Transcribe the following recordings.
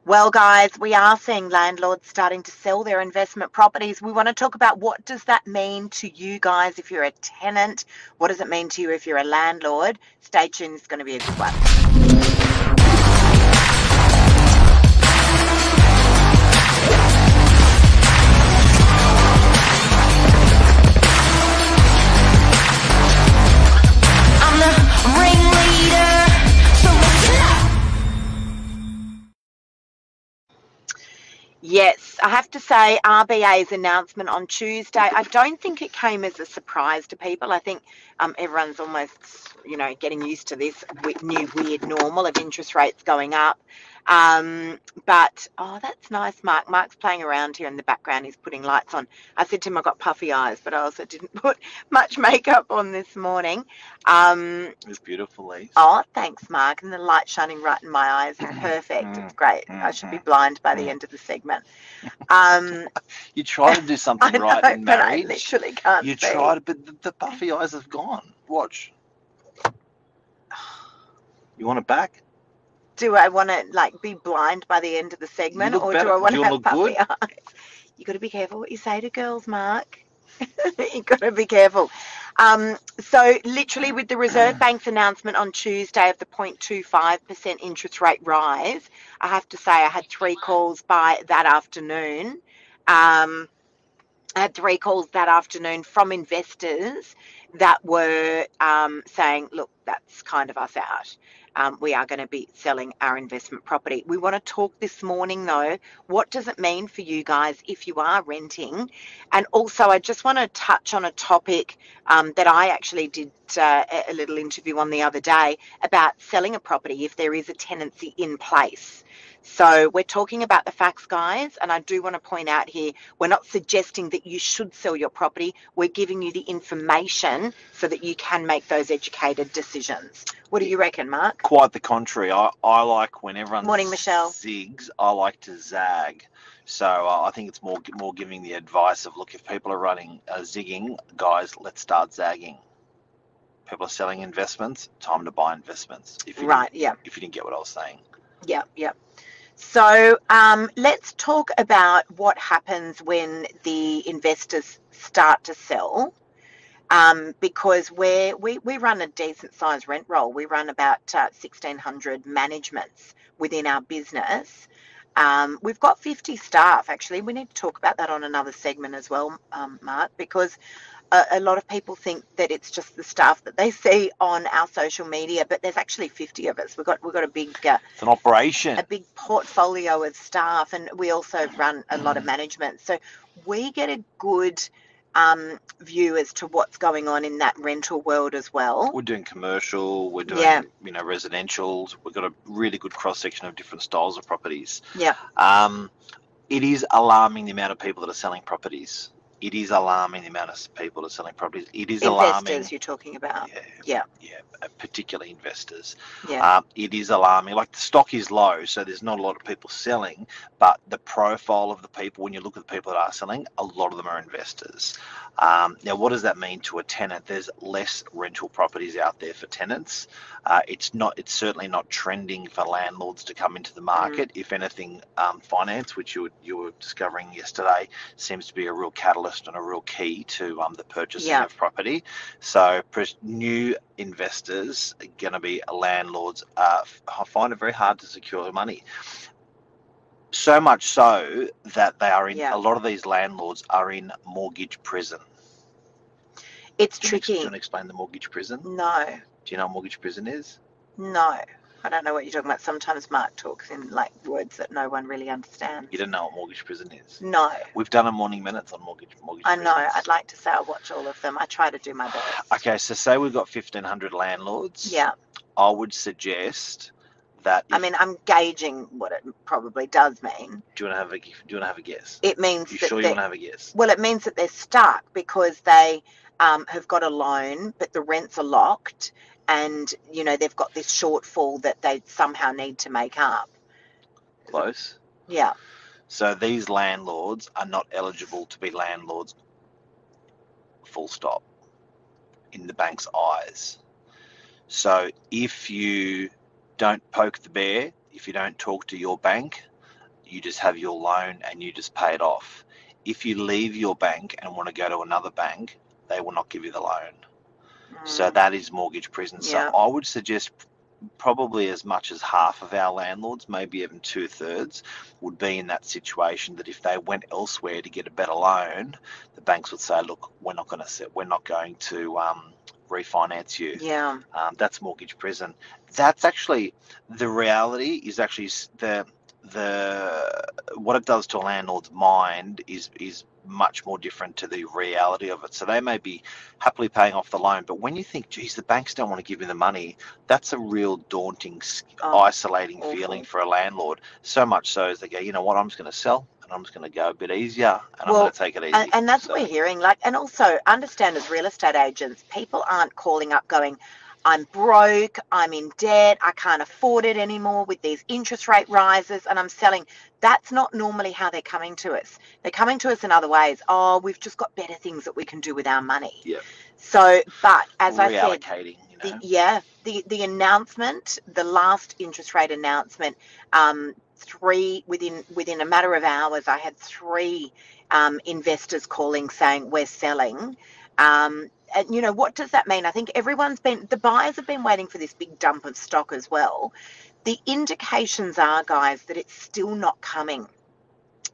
Well, guys, we are seeing landlords starting to sell their investment properties. We want to talk about what does that mean to you guys if you're a tenant? What does it mean to you if you're a landlord? Stay tuned. It's going to be a good one. Yes, I have to say RBA's announcement on Tuesday, I don't think it came as a surprise to people. I think everyone's almost, getting used to this new weird normal of interest rates going up. But, oh, that's nice, Mark. Mark's playing around here in the background. He's putting lights on. I said to him I got puffy eyes, but I also didn't put much makeup on this morning. It's beautiful, Lise. Oh, thanks, Mark. And the light shining right in my eyes is perfect. It's great. I should be blind by the end of the segment. You try to do something right in marriage. But I literally can't You see. try to, but the puffy eyes have gone. Watch. You want it back? Do I want to be blind by the end of the segment, or better. do I want Do to you have look puffy good? eyes? You got to be careful what you say to girls, Mark. You got to be careful. So literally with the Reserve Bank's announcement on Tuesday of the 0.25% interest rate rise, I have to say I had 3 calls by that afternoon. I had 3 calls that afternoon from investors that were saying, look, that's kind of us out. We are going to be selling our investment property. We want to talk this morning, though. What does it mean for you guys if you are renting? And also, I just want to touch on a topic that I actually did a little interview on the other day about selling a property if there is a tenancy in place. So we're talking about the facts, guys, and I do want to point out here, we're not suggesting that you should sell your property. We're giving you the information so that you can make those educated decisions. What do you reckon, Mark? Quite the contrary. I like when everyone Morning, Michelle. zigs, I like to zag. So I think it's more giving the advice of, look, if people are running zigging, guys, let's start zagging. People are selling investments, time to buy investments. If you didn't get what I was saying. Yeah. So let's talk about what happens when the investors start to sell, because we run a decent sized rent roll. We run about 1,600 managements within our business. We've got 50 staff, actually. We need to talk about that on another segment as well, Mark, because a lot of people think that it's just the staff that they see on our social media, but there's actually 50 of us. We've got a big it's an operation, a big portfolio of staff, and we also run a lot of management. So we get a good view as to what's going on in that rental world as well. We're doing commercial, we're doing residentials. We've got a really good cross section of different styles of properties. Yeah. It is alarming the amount of people that are selling properties. It is alarming the amount of people that are selling properties. It is alarming. Investors you're talking about. Yeah, particularly investors. Yeah. It is alarming. Like, the stock is low, so there's not a lot of people selling, but the profile of the people, when you look at the people that are selling, a lot of them are investors. Now, what does that mean to a tenant? There's less rental properties out there for tenants. It's certainly not trending for landlords to come into the market. If anything, finance, which you were discovering yesterday, seems to be a real catalyst and a real key to the purchasing of property. So new investors are going to be landlords. Find it very hard to secure money. So much so that they are in a lot of these landlords are in mortgage prison. It's tricky. Do you want to explain the mortgage prison? No. Do you know what mortgage prison is? No. I don't know what you're talking about. Sometimes Mark talks in words that no one really understands. You don't know what mortgage prison is? No. We've done a morning minutes on mortgage I know. Prisons. I'd like to say I watch all of them. I try to do my best. Okay, so say we've got 1,500 landlords. Yeah. I would suggest that. I'm gauging what it probably does mean. Do you want to have a guess? It means. You sure you want to have a guess? Well, it means that they're stuck because they have got a loan, but the rents are locked. And, they've got this shortfall that they somehow need to make up. Close. Yeah. So these landlords are not eligible to be landlords, full stop, in the bank's eyes. So if you don't poke the bear, if you don't talk to your bank, you just have your loan and you just pay it off. If you leave your bank and want to go to another bank, they will not give you the loan. So that is mortgage prison. So Yeah. I would suggest probably as much as half of our landlords, maybe even 2/3, would be in that situation, that if they went elsewhere to get a better loan, the banks would say, look, we're not going to refinance you. Yeah. That's mortgage prison. That's actually the reality. Is actually the what it does to a landlord's mind is much more different to the reality of it. So they may be happily paying off the loan, but when you think, geez, the banks don't want to give me the money, that's a real daunting, isolating feeling for a landlord. So much so as they go, you know what, I'm just going to sell and I'm just going to go a bit easier and I'm going to take it easy. And that's what we're hearing. Like, and also understand, as real estate agents, people aren't calling up going, I'm broke, I'm in debt, I can't afford it anymore with these interest rate rises, and I'm selling. That's not normally how they're coming to us. They're coming to us in other ways. Oh, we've just got better things that we can do with our money. Yeah. So, but as I said, the announcement, the last interest rate announcement, within a matter of hours, I had 3 investors calling saying we're selling. And you know, what does that mean? I think the buyers have been waiting for this big dump of stock as well. The indications are, guys, that it's still not coming.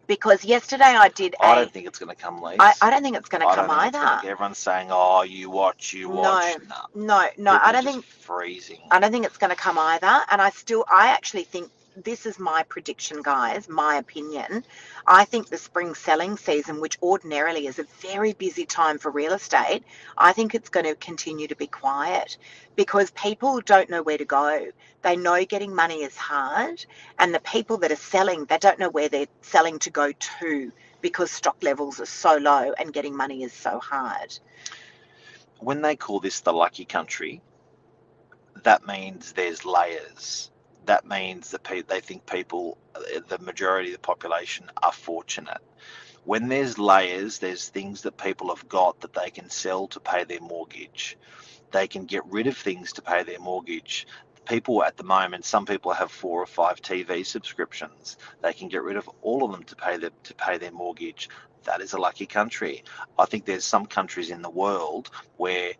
Because yesterday I don't think it's going to come, Lise. I don't think it's going to come either. Everyone's saying, "Oh, you watch." No. I don't think freezing. I don't think it's going to come either. And I actually think this is my prediction, guys, my opinion. I think the spring selling season, which ordinarily is a very busy time for real estate, I think it's going to continue to be quiet because people don't know where to go. They know getting money is hard, and the people that are selling, they don't know where they're selling to go to because stock levels are so low and getting money is so hard. When they call this the lucky country, that means there's layers. That means that they think people, the majority of the population, are fortunate. When there's layers, there's things that people have got that they can sell to pay their mortgage. They can get rid of things to pay their mortgage. People at the moment, some people have 4 or 5 TV subscriptions. They can get rid of all of them to pay their mortgage. That is a lucky country. I think there's some countries in the world where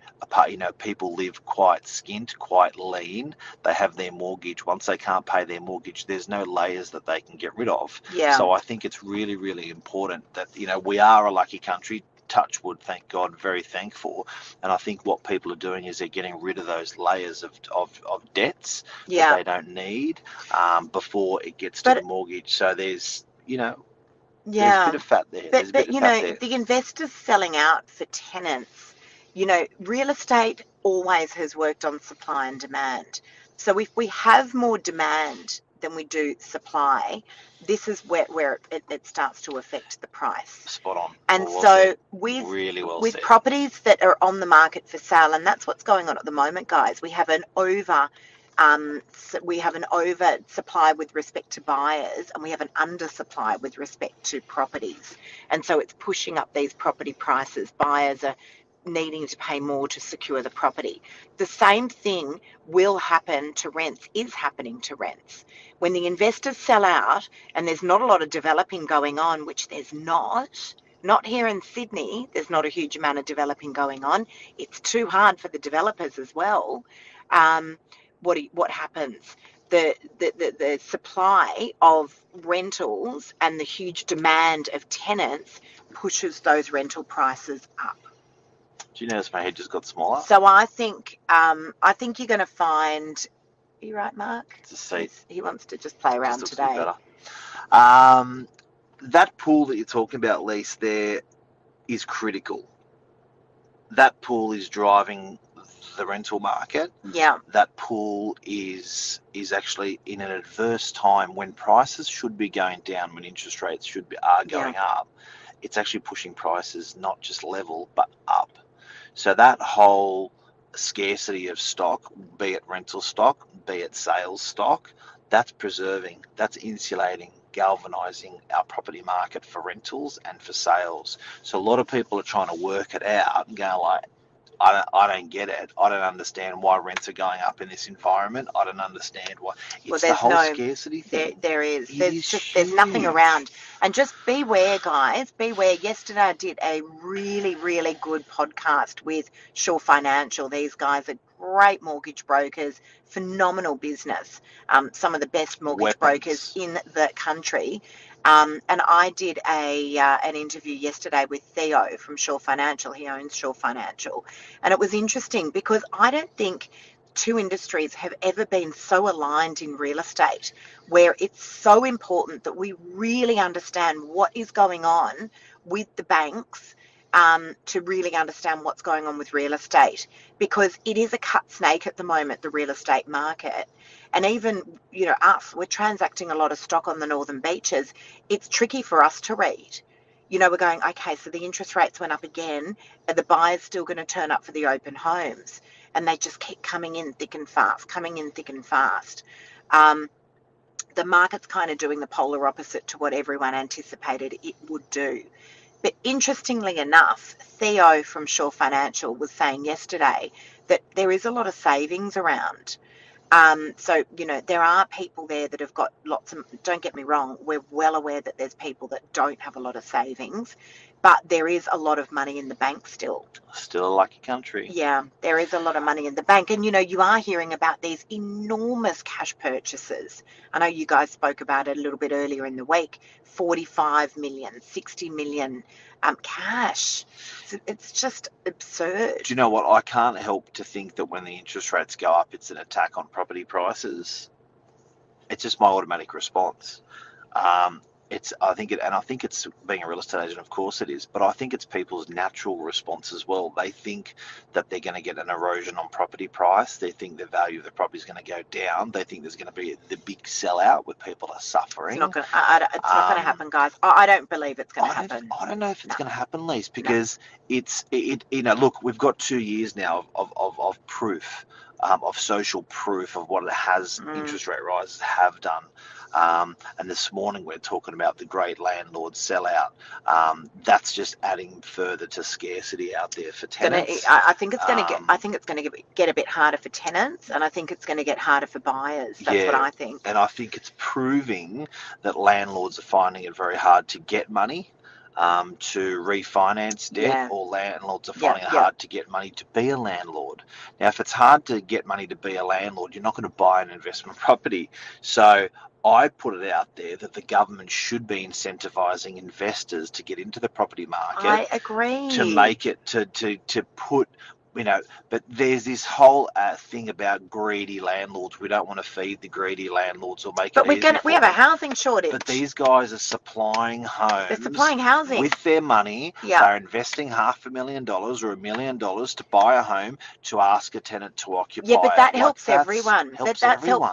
people live quite skint, quite lean. They have their mortgage. Once they can't pay their mortgage, there's no layers that they can get rid of. Yeah. So I think it's really, really important that we are a lucky country. Touch wood, thank God, very thankful. And I think what people are doing is they're getting rid of those layers of debts that they don't need before it gets to the mortgage. So there's there's a bit of fat there. But the investors selling out for tenants, real estate always has worked on supply and demand. So if we have more demand than we do supply, this is where it starts to affect the price. Spot on. And so with properties that are on the market for sale, and that's what's going on at the moment, guys, we have an over supply with respect to buyers, and we have an undersupply with respect to properties. And so it's pushing up these property prices. Buyers are needing to pay more to secure the property. The same thing will happen to rents, is happening to rents. When the investors sell out and there's not a lot of developing going on, which there's not here in Sydney, there's not a huge amount of developing going on. It's too hard for the developers as well. What happens? The supply of rentals and the huge demand of tenants pushes those rental prices up. Do you notice my head just got smaller? So I think you're going to find. Are you right, Mark? It's a seat. He wants to just play around today. Better. That pool that you're talking about, Lise, there is critical. That pool is driving the rental market. Yeah. That pool is actually in an adverse time when prices should be going down, when interest rates are going up. It's actually pushing prices not just level but up. So that whole scarcity of stock, be it rental stock, be it sales stock, that's preserving, that's insulating, galvanizing our property market for rentals and for sales. So a lot of people are trying to work it out and going like, I don't get it. I don't understand why rents are going up in this environment. I don't understand why. Well, It's the whole scarcity thing. there is. It is There's nothing huge. around. And just beware, guys. Beware. Yesterday I did a really, really good podcast with Shaw Financial. These guys are great mortgage brokers, phenomenal business. Some of the best mortgage brokers Weapons. in the country. And I did an interview yesterday with Theo from Shaw Financial. He owns Shaw Financial. And it was interesting because I don't think two industries have ever been so aligned in real estate, where it's so important that we really understand what is going on with the banks, to really understand what's going on with real estate, because it is a cut snake at the moment, the real estate market. And even, us, we're transacting a lot of stock on the northern beaches. It's tricky for us to read. We're going, okay, so the interest rates went up again. Are the buyers still going to turn up for the open homes? And they just keep coming in thick and fast, coming in thick and fast. The market's kind of doing the polar opposite to what everyone anticipated it would do. But interestingly enough, Theo from Shaw Financial was saying yesterday that there is a lot of savings around. So, there are people there that have got lots of, don't get me wrong, we're well aware that there's people that don't have a lot of savings, but there is a lot of money in the bank still. Still a lucky country. Yeah, there is a lot of money in the bank. And, you are hearing about these enormous cash purchases. I know you guys spoke about it a little bit earlier in the week, 45 million, 60 million cash. It's just absurd. Do you know what? I can't help to think that when the interest rates go up, it's an attack on property prices. It's just my automatic response. I think it's being a real estate agent, of course it is, but I think it's people's natural response as well. They think that they're going to get an erosion on property price. They think the value of the property is going to go down. They think there's going to be the big sellout where people are suffering. It's not going to happen, guys. I don't believe it's going to happen. I don't know if it's going to happen, Lise, because look, we've got 2 years now of proof, of social proof of what it has, interest rate rises have done. And this morning we're talking about the great landlord sellout. That's just adding further to scarcity out there for tenants. I think it's going to get a bit harder for tenants, and I think it's going to get harder for buyers. That's what I think. And I think it's proving that landlords are finding it very hard to get money to refinance debt, or landlords are finding it hard to get money to be a landlord. Now, if it's hard to get money to be a landlord, you're not going to buy an investment property. So I put it out there that the government should be incentivising investors to get into the property market. I agree. To make it, to put, but there's this whole thing about greedy landlords. We don't want to feed the greedy landlords or make it easy. But we have a housing shortage. But these guys are supplying homes. They're supplying housing. With their money. Yeah. They're investing $500,000 or $1 million to buy a home to ask a tenant to occupy. Yeah, but that helps everyone. Helps everyone.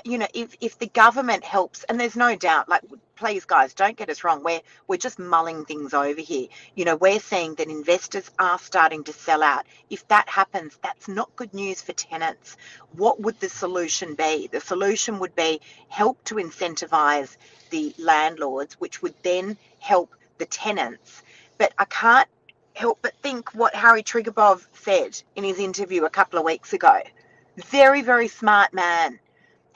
If the government helps, and there's no doubt, please guys, don't get us wrong, we're just mulling things over here. We're seeing that investors are starting to sell out. If that happens, that's not good news for tenants. What would the solution be? The solution would be help to incentivize the landlords, which would then help the tenants. But I can't help but think what Harry Triguboff said in his interview a couple of weeks ago. Very, very smart man.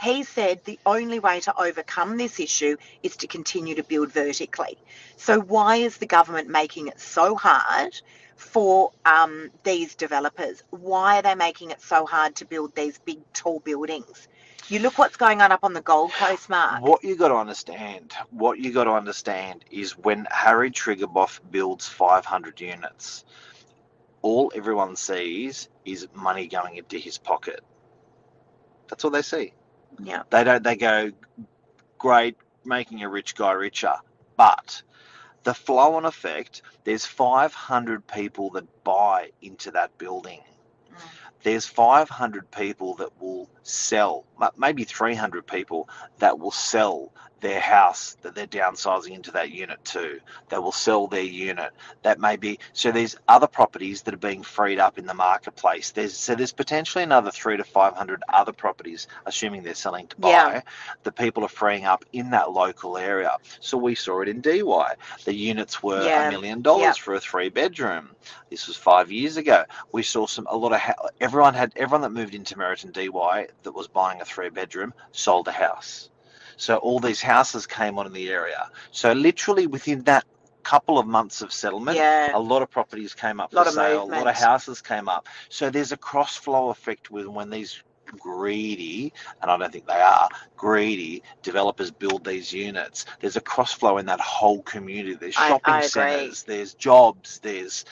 He said the only way to overcome this issue is to continue to build vertically. So why is the government making it so hard for these developers? Why are they making it so hard to build these big, tall buildings? You look what's going on up on the Gold Coast, Mark. What you got to understand is when Harry Triguboff builds 500 units, all everyone sees is money going into his pocket. That's all they see. Yeah. They go, great, making a rich guy richer. But the flow-on effect, there's 500 people that buy into that building. There's 500 people that will sell maybe 300 people that will sell their house that they're downsizing into that unit to. They will sell their unit. That may be, so there's other properties that are being freed up in the marketplace. There's potentially another 300 to 500 other properties, assuming they're selling to buy, that people are freeing up in that local area. So we saw it in DY. The units were $1 million for a 3-bedroom. This was 5 years ago. We saw everyone that moved into Meriton DY that was buying a 3-bedroom sold a house. So all these houses came on in the area. So literally within that couple of months of settlement, a lot of properties came up for sale, a lot of houses came up. So there's a cross flow effect when these greedy, and I don't think they are greedy, developers build these units. There's a cross flow in that whole community. There's shopping centres, there's jobs, there's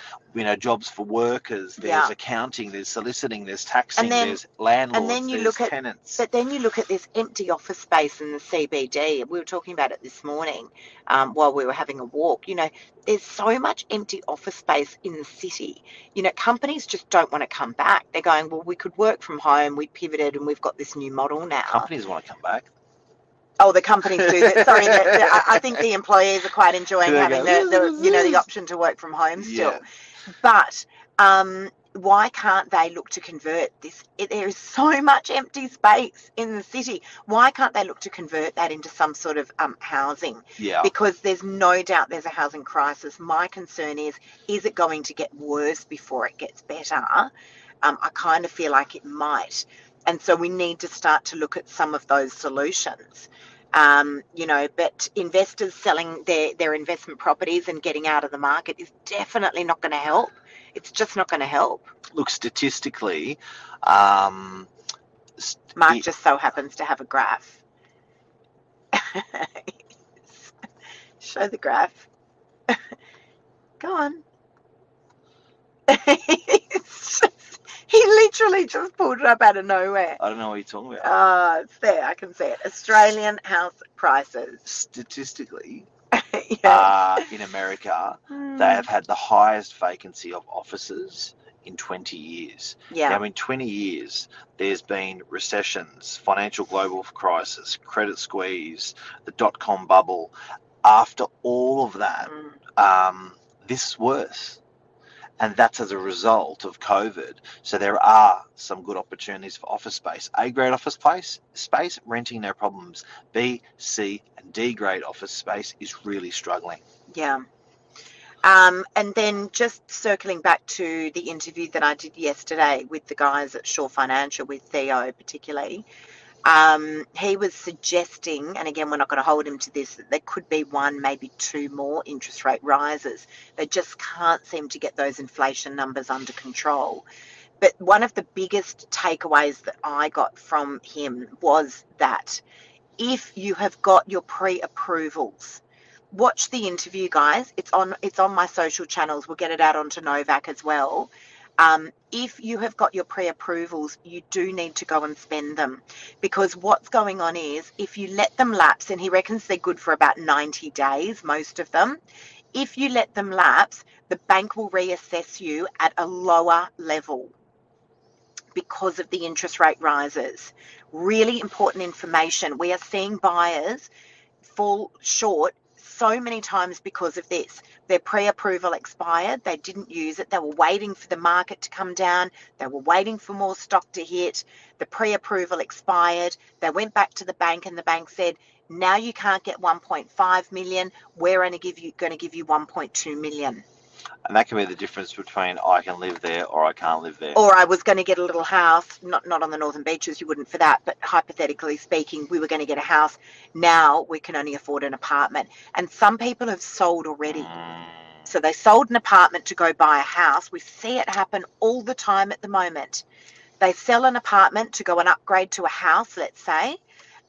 jobs for workers, there's accounting, there's soliciting, there's taxing, there's landlords, there's tenants. But then you look at this empty office space in the CBD. We were talking about it this morning while we were having a walk. There's so much empty office space in the city. Companies just don't want to come back. They're going, well, we could work from home. We pivoted and we've got this new model now. Companies want to come back. Oh, the companies do that. Sorry, I think the employees are quite enjoying having the option to work from home still. Yeah. But why can't they look to convert this? There is so much empty space in the city. Why can't they look to convert that into some sort of housing? Yeah. Because there's no doubt there's a housing crisis. My concern is it going to get worse before it gets better? I kind of feel like it might. And so we need to start to look at some of those solutions. But investors selling their investment properties and getting out of the market is definitely not going to help. It's just not going to help. Look, statistically, Mark just so happens to have a graph. Show the graph. Go on. He literally just pulled it up out of nowhere. I don't know what you're talking about. It's there. I can see it. Australian house prices. Statistically, in America, they have had the highest vacancy of offices in 20 years. Yeah. Now, in 20 years, there's been recessions, financial global crisis, credit squeeze, the dot-com bubble. After all of that, this is worse. And that's as a result of COVID. So there are some good opportunities for office space. A-grade office space, renting no problems. B, C, and D-grade office space is really struggling. Yeah. And then just circling back to the interview that I did yesterday with the guys at Shaw Financial, with Theo particularly, he was suggesting, and again, we're not going to hold him to this, that there could be one, maybe two more interest rate rises. They just can't seem to get those inflation numbers under control. But one of the biggest takeaways that I got from him was that if you have got your pre-approvals, watch the interview, guys. It's on my social channels. We'll get it out onto Novak as well. If you have got your pre-approvals, you do need to go and spend them, because what's going on is if you let them lapse, and he reckons they're good for about 90 days, most of them. If you let them lapse, the bank will reassess you at a lower level because of the interest rate rises. Really important information. We are seeing buyers fall short so many times because of this. Their pre-approval expired. They didn't use it. They were waiting for the market to come down. They were waiting for more stock to hit. The pre-approval expired. They went back to the bank and the bank said, now you can't get 1.5 million. We're going to give you 1.2 million. And that can be the difference between I can live there or I can't live there. Or I was going to get a little house, not on the Northern Beaches, you wouldn't for that, but hypothetically speaking, we were going to get a house. Now we can only afford an apartment. And some people have sold already. So they sold an apartment to go buy a house. We see it happen all the time at the moment. They sell an apartment to go and upgrade to a house, let's say.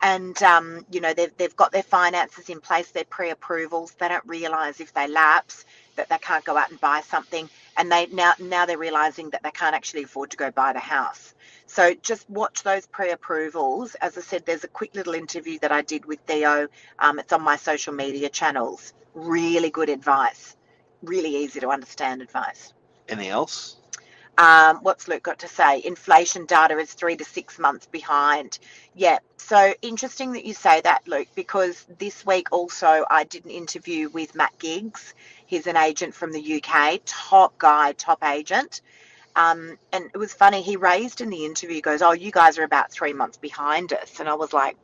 And, they've got their finances in place, their pre-approvals. They don't realise if they lapse that they can't go out and buy something. And now they're realising that they can't actually afford to go buy the house. So just watch those pre-approvals. As I said, there's a quick little interview that I did with Theo. It's on my social media channels. Really good advice. Really easy to understand advice. Anything else? What's Luke got to say? Inflation data is 3 to 6 months behind. Yeah, so interesting that you say that, Luke, because this week also I did an interview with Matt Giggs. He's an agent from the UK, top guy, top agent. And it was funny, he raised in the interview, goes, oh, you guys are about 3 months behind us. And I was like,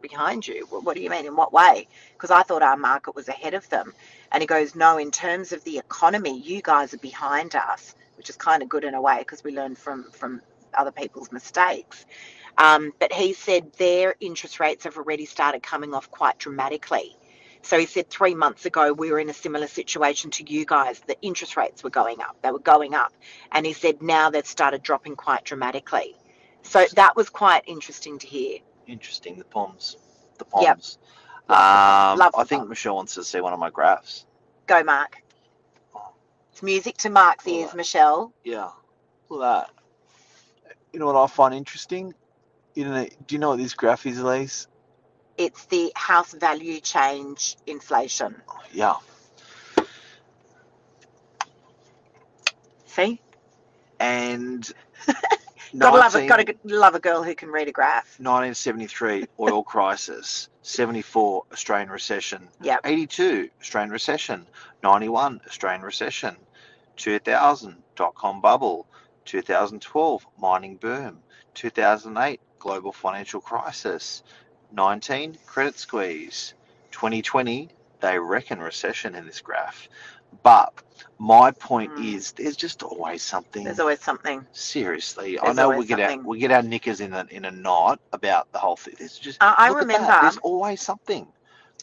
behind you? What do you mean? In what way? Because I thought our market was ahead of them. And he goes, no, in terms of the economy, you guys are behind us, which is kind of good in a way because we learn from other people's mistakes. But he said their interest rates have already started coming off quite dramatically. So he said 3 months ago, we were in a similar situation to you guys. The interest rates were going up. They were going up. And he said now they've started dropping quite dramatically. So that was quite interesting to hear. Interesting. The POMs. The POMs. Yep. Love I think Michelle wants to see one of my graphs. Go, Mark. It's music to Mark's ears, Michelle. Yeah. Look at that. You know what I find interesting? Do you know what this graph is, Elise? It's the house value change inflation. Yeah. See? And gotta love a girl who can read a graph. 1973 oil crisis, 74 Australian recession, yep. 82 Australian recession, 91 Australian recession, 2000 dot-com bubble, 2012 mining boom, 2008 global financial crisis, 19 credit squeeze, 2020 they reckon recession in this graph. But my point is, there's just always something. There's always something. Seriously, I know we get our knickers in a knot about the whole thing. There's just I remember there's always something.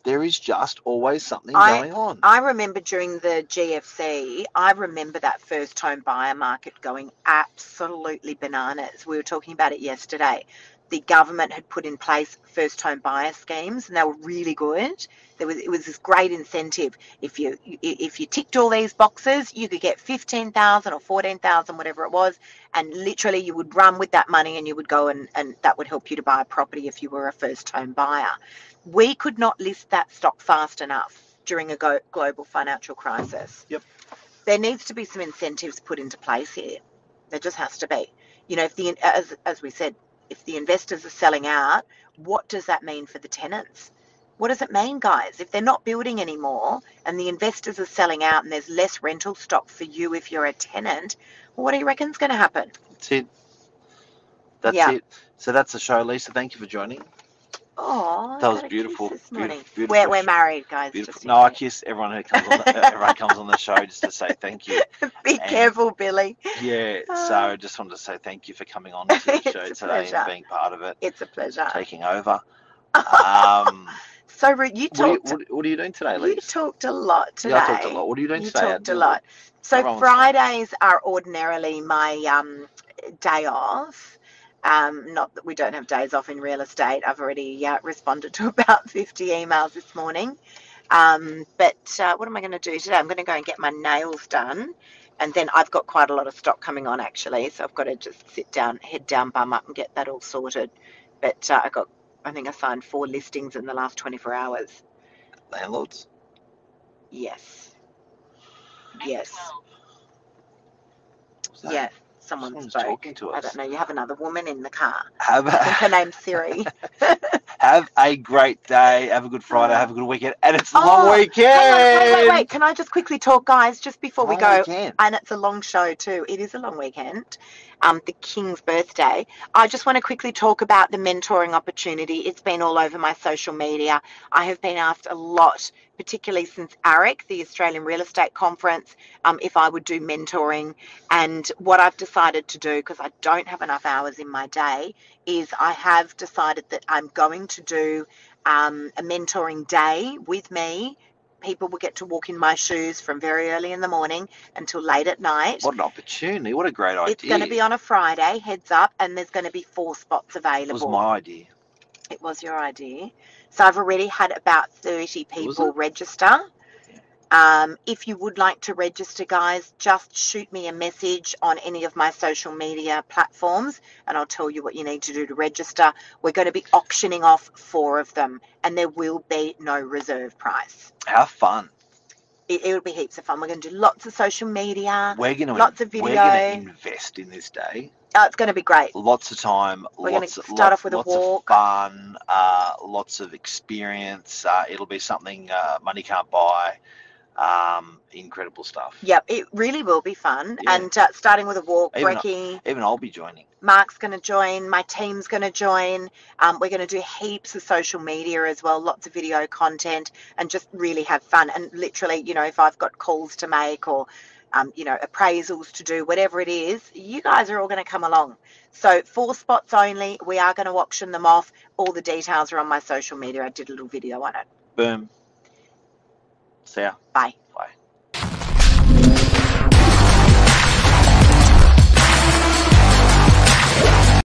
There is just always something going on. I remember during the GFC, I remember that first home buyer market going absolutely bananas. We were talking about it yesterday. The government had put in place first home buyer schemes, and they were really good. It was this great incentive. If you ticked all these boxes, you could get 15,000 or 14,000, whatever it was, and literally you would run with that money and you would go and that would help you to buy a property if you were a first home buyer. We could not list that stock fast enough during a global financial crisis. Yep. There needs to be some incentives put into place here. There just has to be. You know, as we said, if the investors are selling out, what does that mean for the tenants? What does it mean, guys? If they're not building anymore and the investors are selling out and there's less rental stock for you if you're a tenant, well, what do you reckon is going to happen? That's it. That's it. So that's the show, Lisa. Thank you for joining. Oh, that was beautiful. Beautiful. We're married, guys. No, I kiss everyone who comes on. Everyone comes on the show just to say thank you. Be careful, Billy. Yeah. So I just wanted to say thank you for coming on to the show today and being part of it. It's a pleasure. Taking over. So, you talked. What are you doing today, Lisa? You talked a lot today. Yeah, I talked a lot. What are you doing today? You talked a lot. So Fridays are ordinarily my day off. Not that we don't have days off in real estate. I've already responded to about 50 emails this morning. But what am I going to do today? I'm going to go and get my nails done. And then I've got quite a lot of stock coming on, actually. So I've got to just head down, bum up and get that all sorted. But I think I signed 4 listings in the last 24 hours. Landlords? Yes. Yes. Yeah. Someone's talking to us. I don't know. You have another woman in the car. I think her name's Siri. Have a great day. Have a good Friday. Have a good weekend. And it's a long weekend. Wait. Can I just quickly talk, guys, just before we go? Weekend. And it's a long show too. It is a long weekend. The King's birthday. I just want to quickly talk about the mentoring opportunity. It's been all over my social media. I have been asked a lot, particularly since AREC, the Australian Real Estate Conference, if I would do mentoring. And what I've decided to do, because I don't have enough hours in my day, is I have decided that I'm going to do a mentoring day with me. People will get to walk in my shoes from very early in the morning until late at night. What an opportunity. What a great idea. It's going to be on a Friday, heads up, and there's going to be 4 spots available. It was my idea. It was your idea. So I've already had about 30 people register. If you would like to register, guys, just shoot me a message on any of my social media platforms and I'll tell you what you need to do to register. We're going to be auctioning off 4 of them and there will be no reserve price. How fun. It'll be heaps of fun. We're going to do lots of social media, Lots of we're gonna video. invest in this day. Oh, it's going to be great. Lots of time, We're going to start off with a lots of walk. fun, lots of experience. It'll be something money can't buy. Incredible stuff. Yep, it really will be fun. Yeah. And starting with a walk, Even Brecky, even I'll be joining. Mark's going to join, my team's going to join. We're going to do heaps of social media as well, lots of video content, and just really have fun. And literally, you know, if I've got calls to make or, you know, appraisals to do, whatever it is, you guys are all going to come along. So 4 spots only. We are going to auction them off. All the details are on my social media. I did a little video on it. Boom. See ya. Bye. Bye.